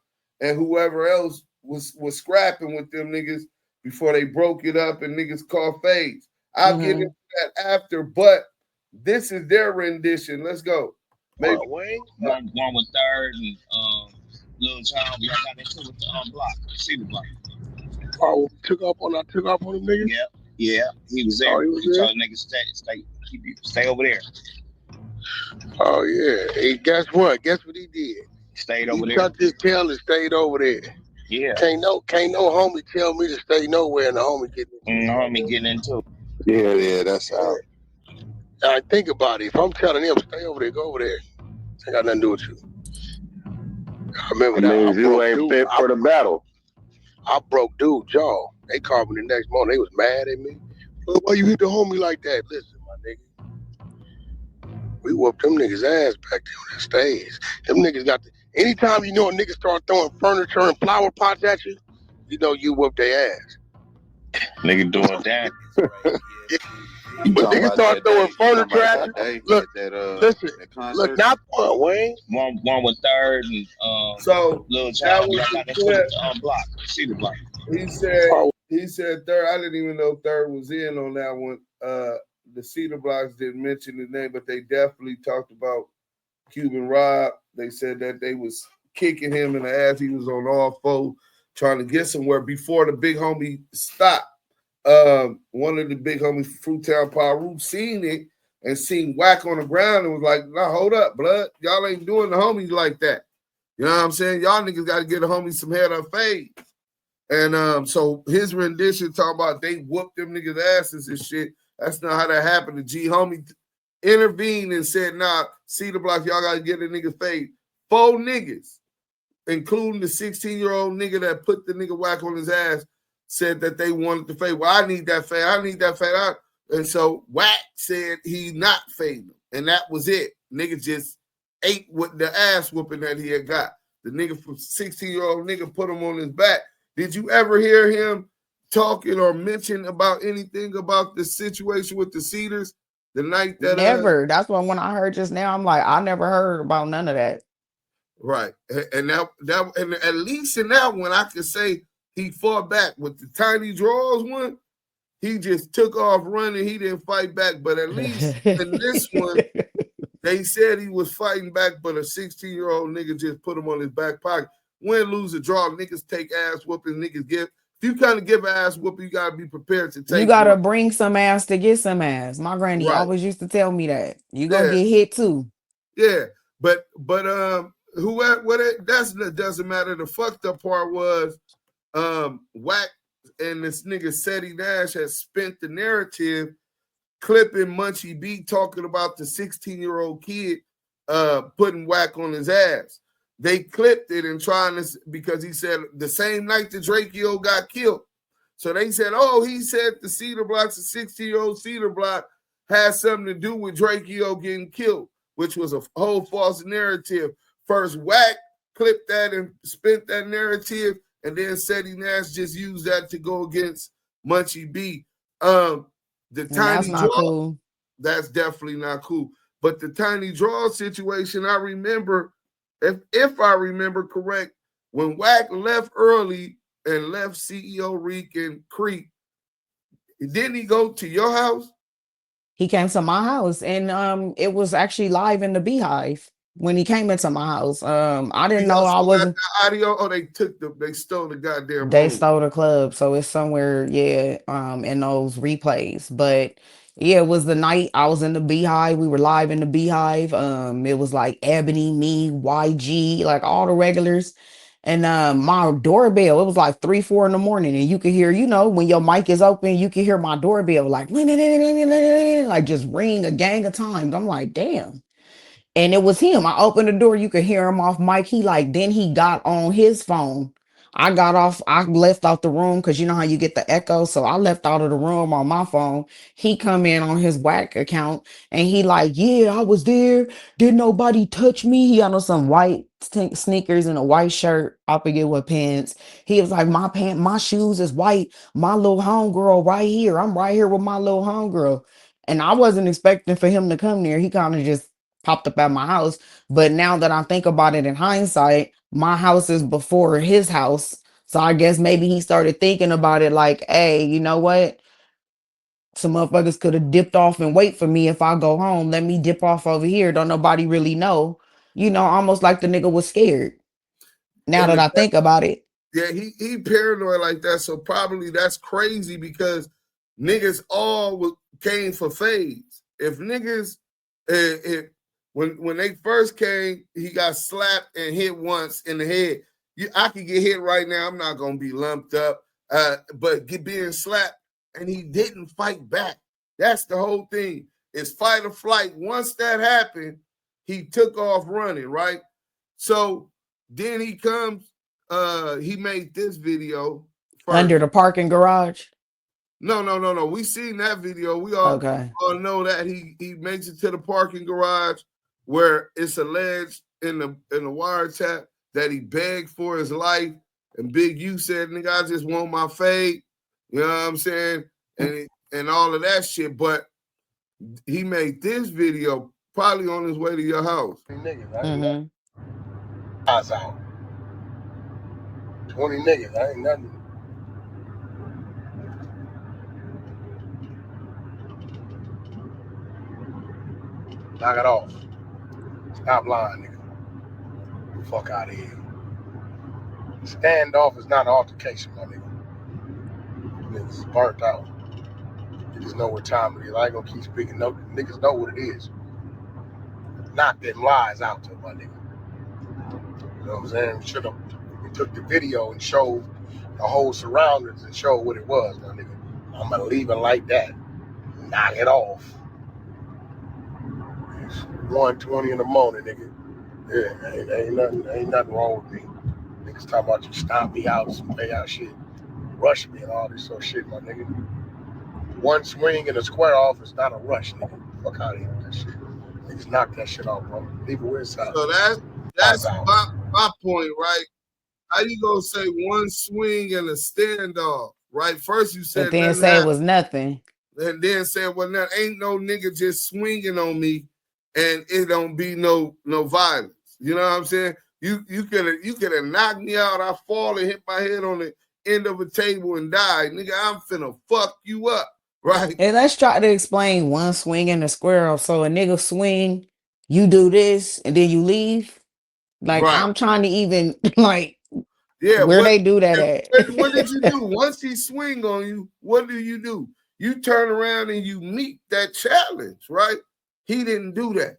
and whoever else was scrapping with them niggas before they broke it up and niggas called fades. I'll get into that after, but this is their rendition. Let's go. Maybe Wayne? One with Third and Lil Child. We all got that shit with the block, Cedar Block. Oh, took off on them niggas? Yeah, he was there. Oh, he was there? Told niggas stay over there. Oh yeah. Hey, guess what? Guess what he did? Stayed over there. He tucked his tail and stayed over there. Yeah. Can't no homie tell me to stay nowhere and the homie getting into it. Yeah, that's how. I think about it. If I'm telling him stay over there, go over there. Ain't got nothing to do with you. I remember that. You ain't fit for the battle. I broke dude's jaw. They called me the next morning. They was mad at me. Well, why you hit the homie like that? Listen, my nigga. We whooped them niggas' ass back there on that stage. Them niggas got anytime you know a nigga start throwing furniture and flower pots at you, you know you whooped their ass. Nigga doing that. But niggas start throwing furniture at you. Look, listen, look, not fun, Wayne. One with Third and so Lil Child. We got that shit with the block, Cedar Block. He said Third. I didn't even know Third was in on that one. The Cedar Blocks didn't mention the name, but they definitely talked about Cuban Rob. They said that they was kicking him in the ass. He was on all four trying to get somewhere before the big homie stopped. One of the big homies, Fruitown Paru, seen it and seen Wack on the ground and was like, "Nah, hold up, blood. Y'all ain't doing the homies like that. You know what I'm saying? Y'all niggas got to get the homies some head up fade." And so his rendition talking about they whooped them niggas' asses and shit. That's not how that happened. The G homie intervened and said, "Nah, Cedar Block, y'all got to get a nigga fade." 4 niggas, including the 16-year-old nigga that put the nigga Wack on his ass, said that they wanted to fade. Well, I need that fade. I need that fade out. And so Wack said he not fading. And that was it. Nigga just ate with the ass whooping that he had got. The nigga from 16-year-old nigga put him on his back. Did you ever hear him talking or mention about anything about the situation with the Cedars the night that? Never. That's what when I heard just now, I'm like, I never heard about none of that. Right. And that and at least in that one, I could say he fought back. With the Tiny Draws one, he just took off running. He didn't fight back. But at least in this one, they said he was fighting back, but a 16-year-old nigga just put him on his back pocket. Win, lose, or draw, niggas take ass whooping. Niggas give. If you kind of give an ass whooping, you got to be prepared to take. You got to bring some ass to get some ass. My granny always used to tell me that. You gonna get hit too. Yeah, but that doesn't matter. The fucked up part was Wack and this nigga Seti Nash has spent the narrative clipping Munchie B talking about the 16-year-old kid putting Wack on his ass. They clipped it and trying to, because he said the same night that Drakeo got killed. So they said, oh, he said the Cedar Block's a 16-year-old Cedar Block had something to do with Drakeo getting killed, which was a whole false narrative. First, Wack clipped that and spent that narrative, and then Seti Nash just used that to go against Munchie B. The Tiny Draw, cool. That's definitely not cool. But the Tiny Draw situation, I remember, if I remember correct, when Wack left early and left CEO Reek and Creek, didn't he go to your house? He came to my house, and it was actually live in the Beehive when he came into my house. I didn't know I wasn't the audio. Oh, they stole the goddamn. They stole the club, so it's somewhere, in those replays. But yeah, it was the night I was in the Beehive. We were live in the Beehive. It was like Ebony, me, YG, like all the regulars. And my doorbell, it was like 3, 4 in the morning, and you could hear, when your mic is open, you can hear my doorbell like just ring a gang of times. I'm like, damn. And it was him. I opened the door. You could hear him off mic. Then he got on his phone. I got off. I left out the room because you know how you get the echo. So I left out of the room on my phone. He come in on his Wack account and he yeah, I was there. Did nobody touch me? He had on some white sneakers and a white shirt. I forget what pants. He was like, my shoes is white. My little homegirl right here. I'm right here with my little homegirl. And I wasn't expecting for him to come there. He kind of just popped up at my house. But now that I think about it in hindsight, my house is before his house. So I guess maybe he started thinking about it like, hey, you know what? Some motherfuckers could have dipped off and wait for me if I go home. Let me dip off over here. Don't nobody really know. Almost like the nigga was scared. Now that I think about it. Yeah, he paranoid like that. So probably that's crazy because niggas all came for fades. If niggas, when they first came, he got slapped and hit once in the head. I could get hit right now. I'm not gonna be lumped up. But being slapped and he didn't fight back. That's the whole thing. It's fight or flight. Once that happened, he took off running, right? So then he comes, he made this video first. Under the parking garage. No. We seen that video. We all know that he makes it to the parking garage where it's alleged in the wiretap that he begged for his life. And Big U said, nigga, I just want my fade. You know what I'm saying? And all of that shit. But he made this video probably on his way to your house. Niggas, eyes out. 20 niggas, I ain't nothing. Knock it off. Stop lying, nigga. Fuck out of here. Standoff is not an altercation, my nigga. Niggas burnt out. Niggas know what time it is. I ain't gonna keep speaking. No, niggas know what it is. Knock them lies out to my nigga. You know what I'm saying? We took the video and showed the whole surroundings and showed what it was, my nigga. I'm gonna leave it like that. Knock it off. It's 1:20 in the morning, nigga. Yeah, ain't nothing wrong with me. Niggas talking about you stomp me out, some pay out shit, rush me and all this sort of shit, my nigga. One swing and a square off is not a rush, nigga. Fuck out of here with that shit. Niggas knock that shit off, bro. Leave it where it's at. So that's my point, right? How you gonna say one swing and a standoff, right? First you said, but then say it was nothing, and then said, well, now ain't no nigga just swinging on me, and it don't be no violence. You know what I'm saying? You could have knocked me out. I fall and hit my head on the end of a table and die, nigga. I'm finna fuck you up, right? And let's try to explain one swing and a square. So a nigga swing, you do this, and then you leave. Like right. I'm trying to even where they do that at. What did you do? Once he swing on you, what do? You turn around and you meet that challenge, right? He didn't do that.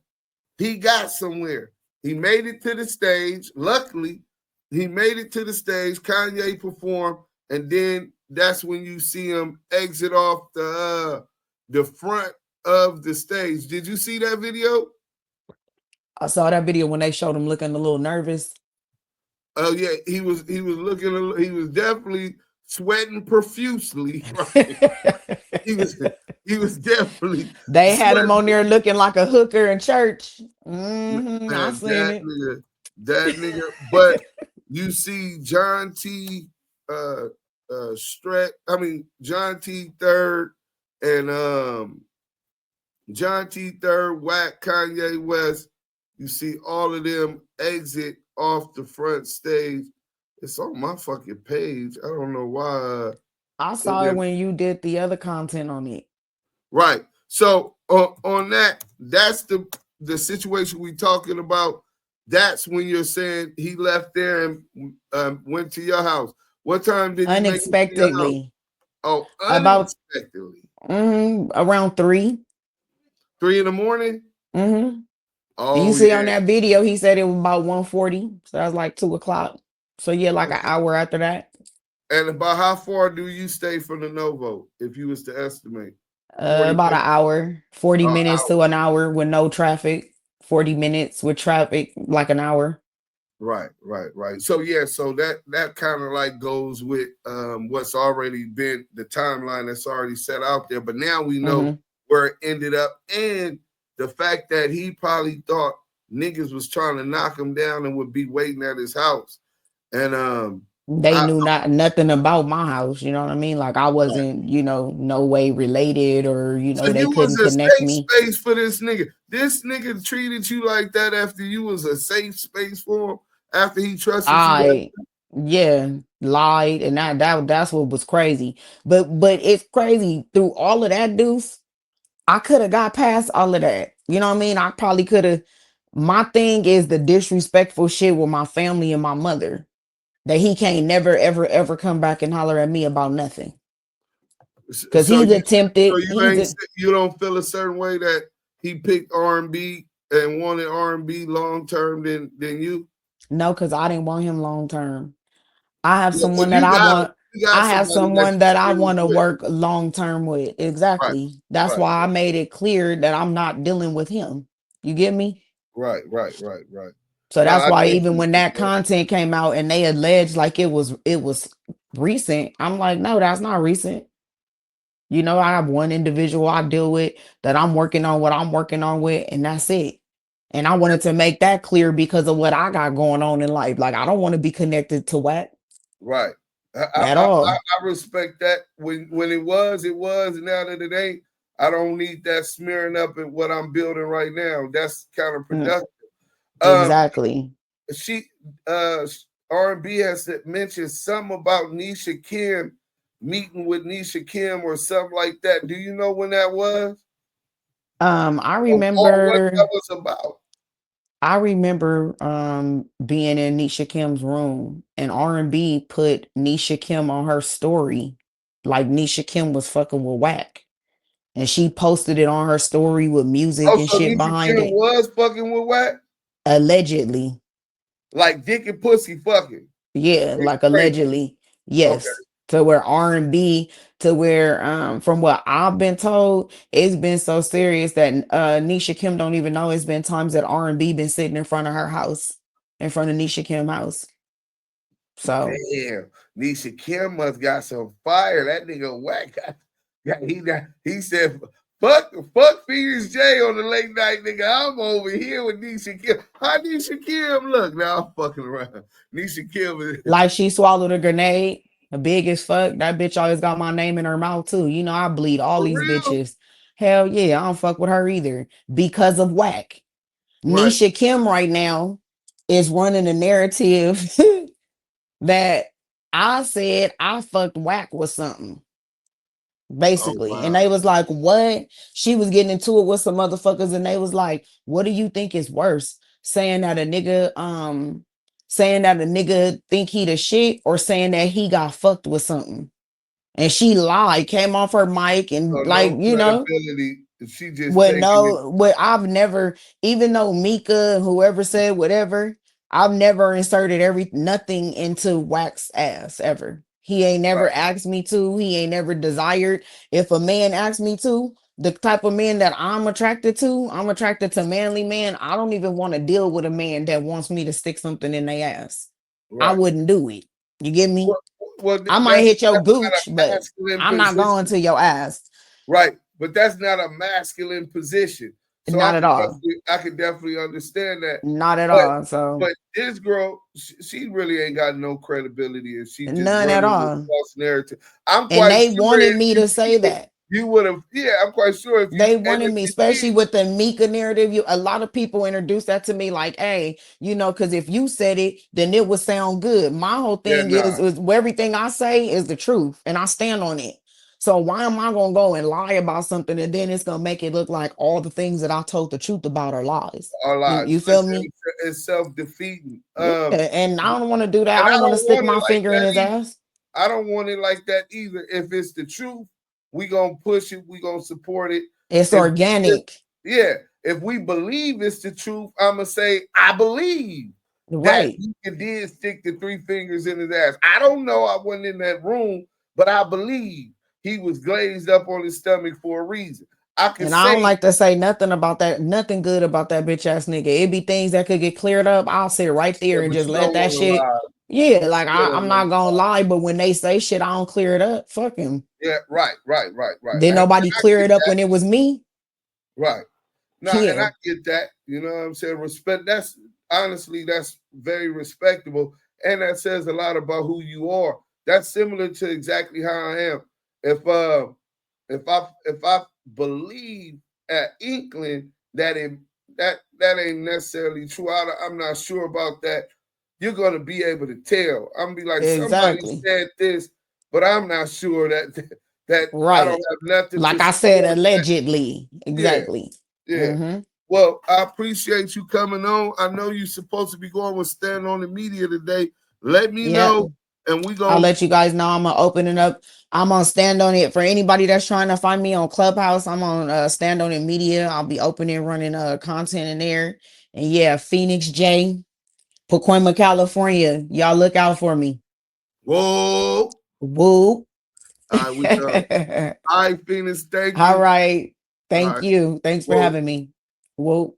He got somewhere. He made it to the stage. Luckily, he made it to the stage. Kanye performed, and then that's when you see him exit off the front of the stage. Did you see that video? I saw that video when they showed him looking a little nervous. Oh yeah, he was looking. He was definitely sweating profusely. Right? he was definitely. They had him on there looking like a hooker in church. Man, I seen it. That nigga. But you see John T. John T. Third and John T. Third, Wack, Kanye West. You see all of them exit off the front stage. It's on my fucking page. I don't know why. I saw it when you did the other content on it. Right. So on that, that's the situation we talking about. That's when you're saying he left there and went to your house. What time did you unexpectedly? Oh, unexpectedly. Around 3. 3 in the morning? Mm-hmm. Oh, you see on that video, he said it was about 1:40. So that was like 2:00. So yeah, like an hour after that. And about how far do you stay from the Novo, if you was to estimate? About an hour, 40 minutes to an hour with no traffic. 40 minutes with traffic, like an hour. Right. So yeah, so that kind of like goes with what's already been the timeline that's already set out there. But now we know where it ended up, and the fact that he probably thought niggas was trying to knock him down and would be waiting at his house. And they knew nothing about my house, you know what I mean? Like I wasn't, you know, no way related, or so they you was couldn't a connect safe me. space for this nigga. This nigga treated you like that after you was a safe space for him, after he trusted you. Yeah, lied, and that's what was crazy. But it's crazy through all of that, Deuce. I could have got past all of that. You know what I mean? I probably could have. My thing is the disrespectful shit with my family and my mother, that he can't never ever ever come back and holler at me about nothing. Because So he's attempted. you don't feel a certain way that he picked R&B and wanted R&B long term than you? No, because I didn't want him long term. I have Yeah, someone you that I got want. I have somebody someone that I you want to with. work long term with. Exactly. That's why I made it clear that I'm not dealing with him. You get me? Right. So No, that's I why even definitely when get that content came out and they alleged like it was recent, I'm like, no, that's not recent. You know, I have one individual I deal with that I'm working on what I'm working on with, and that's it. And I wanted to make that clear because of what I got going on in life. Like, I don't want to be connected to Wack. Right. At all. I respect that. When it was, now that it ain't, I don't need that smearing up at what I'm building right now. That's kind of productive. Exactly. She R&B has mentioned something about Nisha Kim meeting with Nisha Kim or something like that. Do you know when that was? I Or what remember that was about. being in Nisha Kim's room, and R&B put Nisha Kim on her story, like Nisha Kim was fucking with Wack. And she posted it on her story with music and So shit Nisha behind Kim it. was fucking with Wack? Allegedly. Like dick and pussy fucking. Yeah, like allegedly. Okay. Yes. To where R&B, to where from what I've been told, it's been so serious that Nisha Kim don't even know. It's been times that R&B been sitting in front of her house, in front of Nisha Kim house. So damn, Nisha Kim must got some fire. That nigga Wack he said fuck Phoenix J on the late night, nigga. I'm over here with Nisha Kim. How Nisha Kim look? Now I'm fucking around. Nisha Kim is like she swallowed a grenade, big as fuck. That bitch always got my name in her mouth too. You know, I bleed all for these real? bitches. Hell yeah, I don't fuck with her either because of Wack. Right. Nisha Kim right now is running a narrative that I said I fucked Wack with something. Basically. Oh, wow. And they was like, what? She was getting into it with some motherfuckers, and they was like, what do you think is worse? Saying that a nigga think he the shit, or saying that he got fucked with something. And she lied, came off her mic, and So like, no you know, credibility. She just what taking it. no, what I've never, even though Mika, whoever said whatever, I've never inserted nothing into Wack's ass ever. He ain't never asked me to. He ain't never desired. If a man asks me to, the type of man that I'm attracted to manly man. I don't even want to deal with a man that wants me to stick something in their ass. Right. I wouldn't do it. You get me? Well, I might hit your that's not a gooch, but masculine I'm not going position. to your ass. Right, but that's not a masculine position. So Not at all. I can definitely understand that. Not at all. So, but this girl, she really ain't got no credibility, and she just none at running this all. false narrative. I'm And quite they sure wanted me to say that. you would have. Yeah, I'm quite sure if They you wanted me, especially with the Mika narrative. A lot of people introduced that to me, like, hey, because if you said it, then it would sound good. My whole thing is everything I say is the truth, and I stand on it. So why am I gonna go and lie about something, and then it's gonna make it look like all the things that I told the truth about are lies? Are lies. You feel me? It's self-defeating. And I don't want to do that. I I don't want to stick my like finger in his ass. I don't want it like that either. If it's the truth, we gonna push it. We gonna support it. It's organic. If we believe it's the truth, I'm gonna say I believe that he did stick the 3 fingers in his ass. I don't know. I wasn't in that room, but I believe he was glazed up on his stomach for a reason. I can And I don't say like to say nothing about that, nothing good about that bitch ass nigga. It'd be things that could get cleared up. I'll sit right yeah, there and but just you let don't that want to shit. lie. Yeah, like You I'm don't not want to gonna lie. lie, but when they say shit, I don't clear it up. Fuck him. Yeah, right. Did nobody I clear get it up that. when it was me? Right. No, and Yeah, I get that. You know what I'm saying? Respect. That's honestly, that's very respectable. And that says a lot about who you are. That's similar to exactly how I am. If I believe at inkling that that ain't necessarily true, I'm not sure about that. You're gonna be able to tell. I'm gonna be like, somebody exactly. said this, but I'm not sure that I don't Right. have nothing to Like I said, support that. allegedly. Yeah, Exactly. yeah. Mm-hmm. Well, I appreciate you coming on. I know you're supposed to be going with Stand on the Media today. Let me Yep. know, and we I'll gonna let you guys know I'm gonna open it up. I'm gonna stand on it for anybody that's trying to find me on Clubhouse. I'm on Stand on It Media. I'll be opening running content in there. And yeah, Phoenix J, Pacoima, California. Y'all look out for me. whoa. Woo. All right, we done. All right, Phoenix, thank All you. right. All Thank right, you. Thanks for whoa. having me. Woo.